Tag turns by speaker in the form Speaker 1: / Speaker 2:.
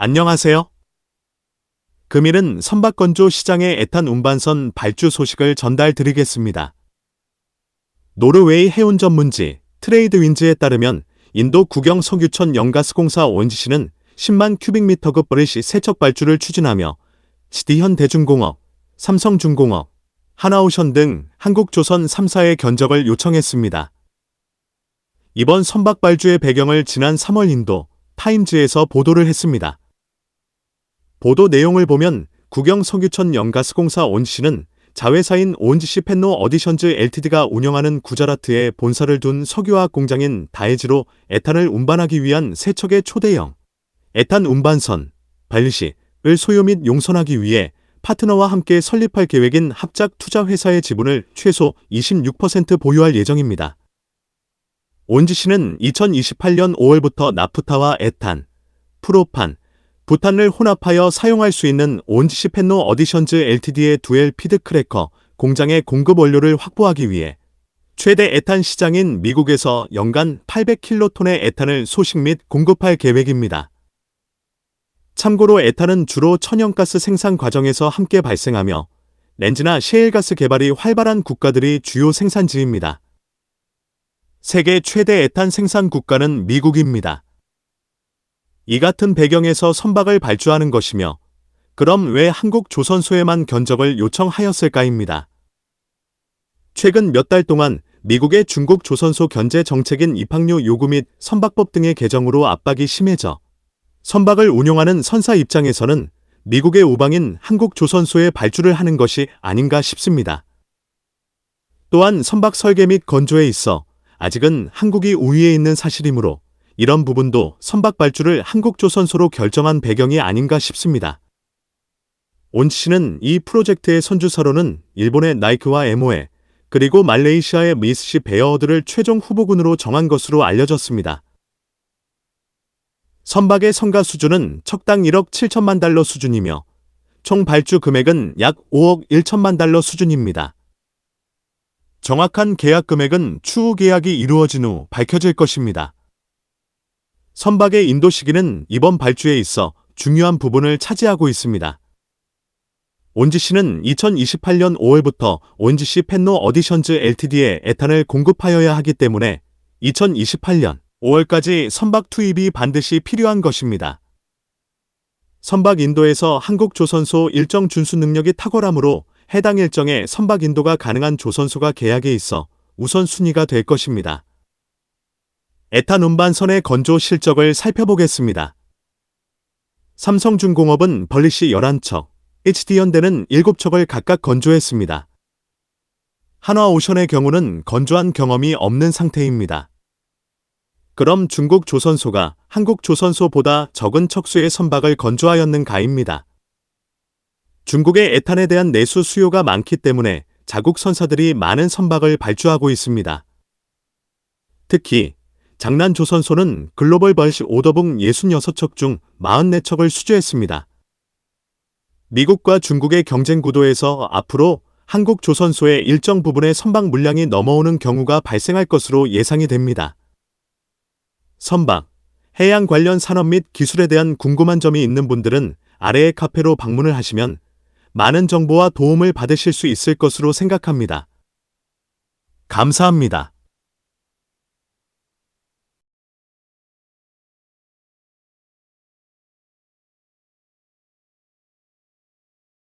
Speaker 1: 안녕하세요. 금일은 선박건조 시장의 에탄 운반선 발주 소식을 전달드리겠습니다. 노르웨이 해운 전문지 트레이드윈즈에 따르면 인도 국영 석유천 연가스공사 ONGC는 10만 큐빅미터급 버릿시 세척 발주를 추진하며 지디현대중공업, 삼성중공업, 하나오션 등 한국조선 3사의 견적을 요청했습니다. 이번 선박 발주의 배경을 지난 3월 인도 타임즈에서 보도를 했습니다. 보도 내용을 보면 국영 석유천 연가스공사 ONGC는 자회사인 ONGC 펜노 어디션즈 LTD가 운영하는 구자라트에 본사를 둔 석유화학 공장인 다에지로 에탄을 운반하기 위한 세척의 초대형 에탄 운반선 발리시을 소유 및 용선하기 위해 파트너와 함께 설립할 계획인 합작 투자회사의 지분을 최소 26% 보유할 예정입니다. ONGC는 2028년 5월부터 나프타와 에탄, 프로판, 부탄을 혼합하여 사용할 수 있는 ONGC 펜노 어디션즈 LTD의 두엘 피드 크래커 공장의 공급 원료를 확보하기 위해 최대 에탄 시장인 미국에서 연간 800킬로톤의 에탄을 소식 및 공급할 계획입니다. 참고로 에탄은 주로 천연가스 생산 과정에서 함께 발생하며 렌즈나 셰일가스 개발이 활발한 국가들이 주요 생산지입니다. 세계 최대 에탄 생산 국가는 미국입니다. 이 같은 배경에서 선박을 발주하는 것이며 그럼 왜 한국 조선소에만 견적을 요청하였을까입니다. 최근 몇 달 동안 미국의 중국 조선소 견제 정책인 입항료 요구 및 선박법 등의 개정으로 압박이 심해져 선박을 운용하는 선사 입장에서는 미국의 우방인 한국 조선소에 발주를 하는 것이 아닌가 싶습니다. 또한 선박 설계 및 건조에 있어 아직은 한국이 우위에 있는 사실이므로 이런 부분도 선박 발주를 한국조선소로 결정한 배경이 아닌가 싶습니다. ONGC는 이 프로젝트의 선주사로는 일본의 나이크와 MOE, 그리고 말레이시아의 미쓰시 베어어드를 최종 후보군으로 정한 것으로 알려졌습니다. 선박의 성가 수준은 척당 1억 7천만 달러 수준이며 총 발주 금액은 약 5억 1천만 달러 수준입니다. 정확한 계약 금액은 추후 계약이 이루어진 후 밝혀질 것입니다. 선박의 인도 시기는 이번 발주에 있어 중요한 부분을 차지하고 있습니다. ONGC는 2028년 5월부터 ONGC 펜노 어디션즈 LTD에 에탄을 공급하여야 하기 때문에 2028년 5월까지 선박 투입이 반드시 필요한 것입니다. 선박 인도에서 한국 조선소 일정 준수 능력이 탁월하므로 해당 일정에 선박 인도가 가능한 조선소가 계약에 있어 우선순위가 될 것입니다. 에탄 운반선의 건조 실적을 살펴보겠습니다. 삼성중공업은 벌리시 11척, HD현대는 7척을 각각 건조했습니다. 한화오션의 경우는 건조한 경험이 없는 상태입니다. 그럼 중국 조선소가 한국 조선소보다 적은 척수의 선박을 건조하였는가입니다. 중국의 에탄에 대한 내수 수요가 많기 때문에 자국 선사들이 많은 선박을 발주하고 있습니다. 특히 장난조선소는 글로벌 벌시 오더북 66척 중 44척을 수주했습니다. 미국과 중국의 경쟁 구도에서 앞으로 한국 조선소의 일정 부분의 선박 물량이 넘어오는 경우가 발생할 것으로 예상이 됩니다. 선박, 해양 관련 산업 및 기술에 대한 궁금한 점이 있는 분들은 아래의 카페로 방문을 하시면 많은 정보와 도움을 받으실 수 있을 것으로 생각합니다. 감사합니다.